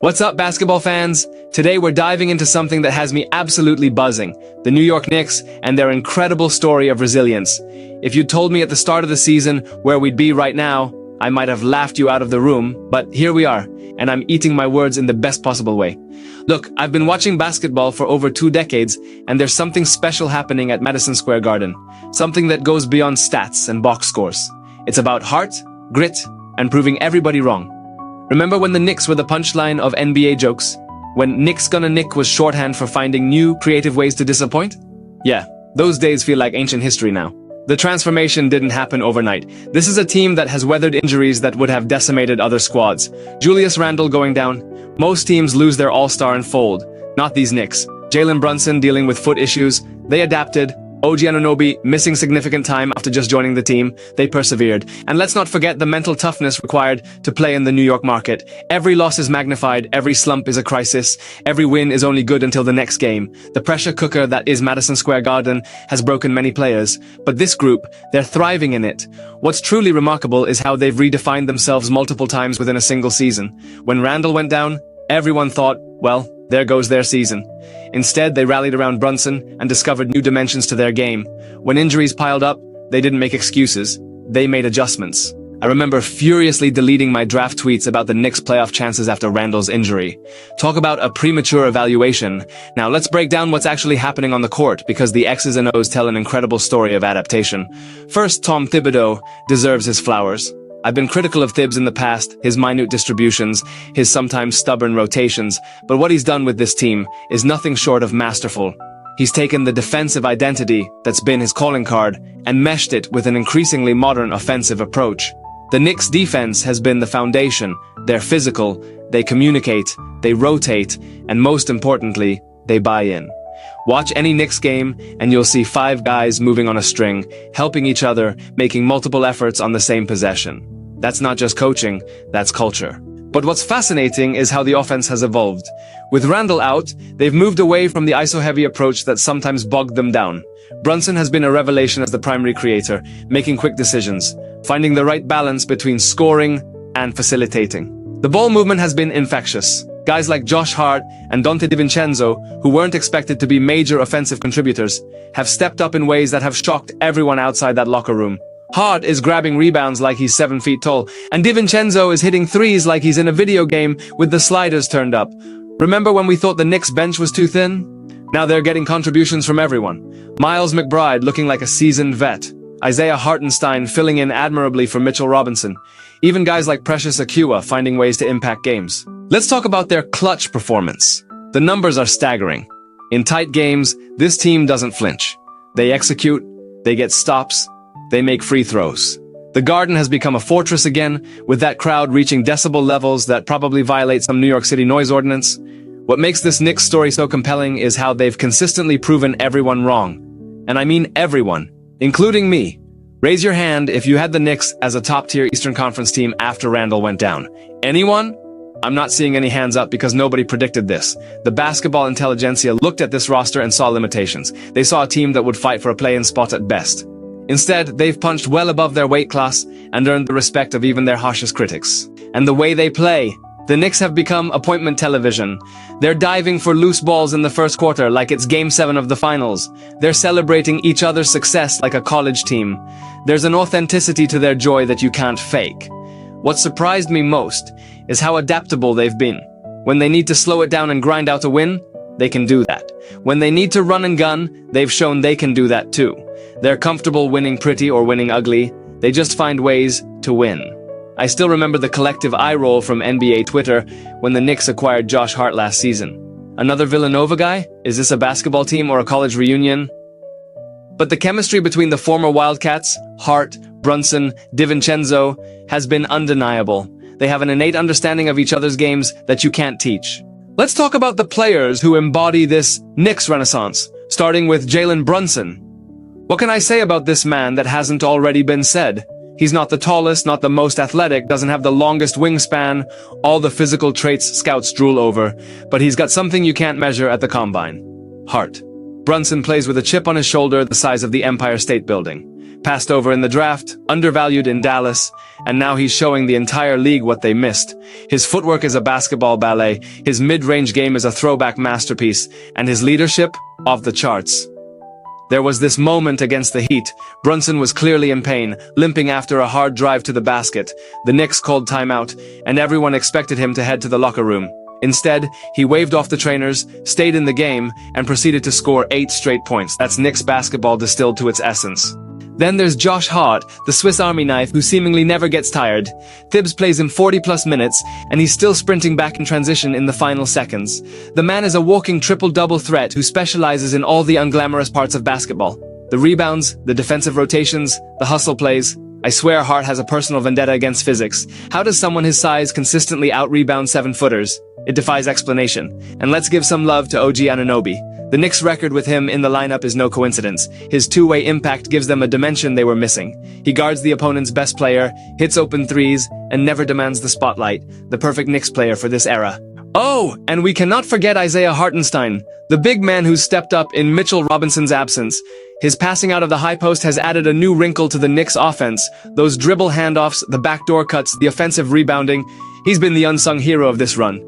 What's up, basketball fans? Today we're diving into something that has me absolutely buzzing, the New York Knicks and their incredible story of resilience. If you'd told me at the start of the season where we'd be right now, I might have laughed you out of the room, but here we are, and I'm eating my words in the best possible way. Look, I've been watching basketball for over 2 decades, and there's something special happening at Madison Square Garden. Something that goes beyond stats and box scores. It's about heart, grit, and proving everybody wrong. Remember when the Knicks were the punchline of NBA jokes? When Knicks gonna Nick was shorthand for finding new, creative ways to disappoint? Yeah, those days feel like ancient history now. The transformation didn't happen overnight. This is a team that has weathered injuries that would have decimated other squads. Julius Randle going down. Most teams lose their all-star and fold. Not these Knicks. Jaylen Brunson dealing with foot issues. They adapted. OG Anunoby missing significant time after just joining the team. They persevered. And let's not forget the mental toughness required to play in the New York market. Every loss is magnified, every slump is a crisis, every win is only good until the next game. The pressure cooker that is Madison Square Garden has broken many players, but this group, they're thriving in it. What's truly remarkable is how they've redefined themselves multiple times within a single season. When Randle went down, everyone thought, well, there goes their season. Instead, they rallied around Brunson and discovered new dimensions to their game. When injuries piled up, they didn't make excuses. They made adjustments. I remember furiously deleting my draft tweets about the Knicks' playoff chances after Randle's injury. Talk about a premature evaluation. Now let's break down what's actually happening on the court, because the X's and O's tell an incredible story of adaptation. First, Tom Thibodeau deserves his flowers. I've been critical of Thibs in the past, his minute distributions, his sometimes stubborn rotations, but what he's done with this team is nothing short of masterful. He's taken the defensive identity that's been his calling card and meshed it with an increasingly modern offensive approach. The Knicks' defense has been the foundation. They're physical, they communicate, they rotate, and most importantly, they buy in. Watch any Knicks game, and you'll see 5 guys moving on a string, helping each other, making multiple efforts on the same possession. That's not just coaching, that's culture. But what's fascinating is how the offense has evolved. With Randle out, they've moved away from the ISO-heavy approach that sometimes bogged them down. Brunson has been a revelation as the primary creator, making quick decisions, finding the right balance between scoring and facilitating. The ball movement has been infectious. Guys like Josh Hart and Donte DiVincenzo, who weren't expected to be major offensive contributors, have stepped up in ways that have shocked everyone outside that locker room. Hart is grabbing rebounds like he's 7 feet tall, and DiVincenzo is hitting threes like he's in a video game with the sliders turned up. Remember when we thought the Knicks bench was too thin? Now they're getting contributions from everyone. Miles McBride looking like a seasoned vet. Isaiah Hartinstein filling in admirably for Mitchell Robinson. Even guys like Precious Achiuwa finding ways to impact games. Let's talk about their clutch performance. The numbers are staggering. In tight games, this team doesn't flinch. They execute, they get stops, they make free throws. The Garden has become a fortress again, with that crowd reaching decibel levels that probably violate some New York City noise ordinance. What makes this Knicks story so compelling is how they've consistently proven everyone wrong. And I mean everyone, including me. Raise your hand if you had the Knicks as a top-tier Eastern Conference team after Randle went down. Anyone? I'm not seeing any hands up because nobody predicted this. The basketball intelligentsia looked at this roster and saw limitations. They saw a team that would fight for a play-in spot at best. Instead, they've punched well above their weight class and earned the respect of even their harshest critics. And the way they play, the Knicks have become appointment television. They're diving for loose balls in the first quarter like it's Game 7 of the finals. They're celebrating each other's success like a college team. There's an authenticity to their joy that you can't fake. What surprised me most is how adaptable they've been. When they need to slow it down and grind out a win, they can do that. When they need to run and gun, they've shown they can do that too. They're comfortable winning pretty or winning ugly. They just find ways to win. I still remember the collective eye roll from NBA Twitter when the Knicks acquired Josh Hart last season. Another Villanova guy? Is this a basketball team or a college reunion? But the chemistry between the former Wildcats, Hart, Brunson, DiVincenzo, has been undeniable. They have an innate understanding of each other's games that you can't teach. Let's talk about the players who embody this Knicks renaissance, starting with Jaylen Brunson. What can I say about this man that hasn't already been said? He's not the tallest, not the most athletic, doesn't have the longest wingspan, all the physical traits scouts drool over, but he's got something you can't measure at the combine. Heart. Brunson plays with a chip on his shoulder the size of the Empire State Building. passed over in the draft, undervalued in Dallas, and now he's showing the entire league what they missed. His footwork is a basketball ballet, his mid-range game is a throwback masterpiece, and his leadership, off the charts. There was this moment against the Heat. Brunson was clearly in pain, limping after a hard drive to the basket. The Knicks called timeout, and everyone expected him to head to the locker room. Instead, he waved off the trainers, stayed in the game, and proceeded to score 8 straight points. That's Knicks basketball distilled to its essence. Then there's Josh Hart, the Swiss Army knife who seemingly never gets tired. Thibs plays him 40-plus minutes, and he's still sprinting back in transition in the final seconds. The man is a walking triple-double threat who specializes in all the unglamorous parts of basketball. The rebounds, the defensive rotations, the hustle plays. I swear Hart has a personal vendetta against physics. How does someone his size consistently out-rebound 7-footers? It defies explanation. And let's give some love to OG Anunoby. The Knicks' record with him in the lineup is no coincidence. His two-way impact gives them a dimension they were missing. He guards the opponent's best player, hits open threes, and never demands the spotlight. The perfect Knicks player for this era. Oh, and we cannot forget Isaiah Hartinstein, the big man who's stepped up in Mitchell Robinson's absence. His passing out of the high post has added a new wrinkle to the Knicks' offense. Those dribble handoffs, the backdoor cuts, the offensive rebounding. He's been the unsung hero of this run.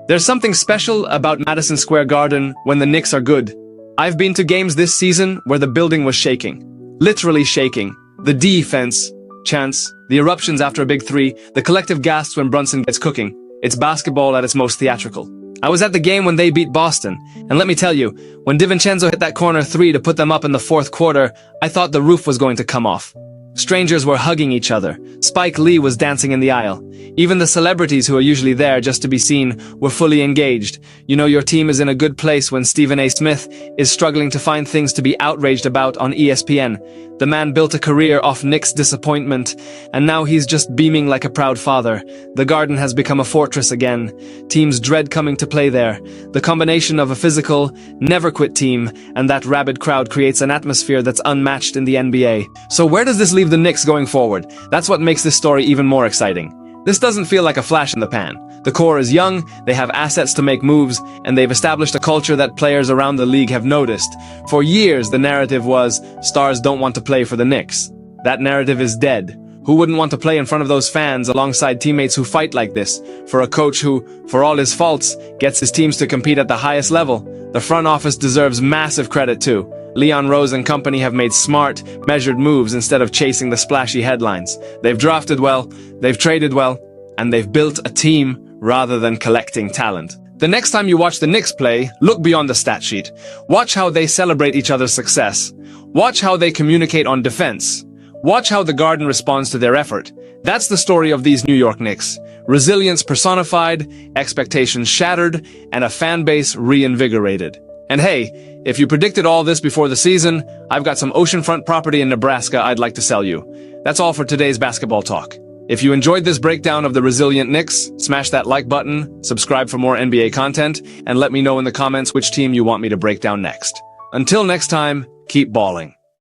There's something special about Madison Square Garden when the Knicks are good. I've been to games this season where the building was shaking. Literally shaking. The defense, chants, the eruptions after a big three, the collective gasps when Brunson gets cooking. It's basketball at its most theatrical. I was at the game when they beat Boston, and let me tell you, when DiVincenzo hit that corner three to put them up in the fourth quarter, I thought the roof was going to come off. Strangers were hugging each other. Spike Lee was dancing in the aisle. Even the celebrities who are usually there just to be seen were fully engaged. You know your team is in a good place when Stephen A. Smith is struggling to find things to be outraged about on ESPN. The man built a career off Knicks' disappointment, and now he's just beaming like a proud father. The Garden has become a fortress again. Teams dread coming to play there. The combination of a physical, never-quit team and that rabid crowd creates an atmosphere that's unmatched in the NBA. So where does this leave the Knicks going forward? That's what makes this story even more exciting. This doesn't feel like a flash in the pan. The core is young, they have assets to make moves, and they've established a culture that players around the league have noticed. For years, the narrative was, stars don't want to play for the Knicks. That narrative is dead. Who wouldn't want to play in front of those fans alongside teammates who fight like this? For a coach who, for all his faults, gets his teams to compete at the highest level, the front office deserves massive credit too. Leon Rose and company have made smart, measured moves instead of chasing the splashy headlines. They've drafted well, they've traded well, and they've built a team rather than collecting talent. The next time you watch the Knicks play, look beyond the stat sheet. Watch how they celebrate each other's success. Watch how they communicate on defense. Watch how the Garden responds to their effort. That's the story of these New York Knicks. Resilience personified, expectations shattered, and a fan base reinvigorated. And hey, if you predicted all this before the season, I've got some oceanfront property in Nebraska I'd like to sell you. That's all for today's basketball talk. If you enjoyed this breakdown of the resilient Knicks, smash that like button, subscribe for more NBA content, and let me know in the comments which team you want me to break down next. Until next time, keep balling.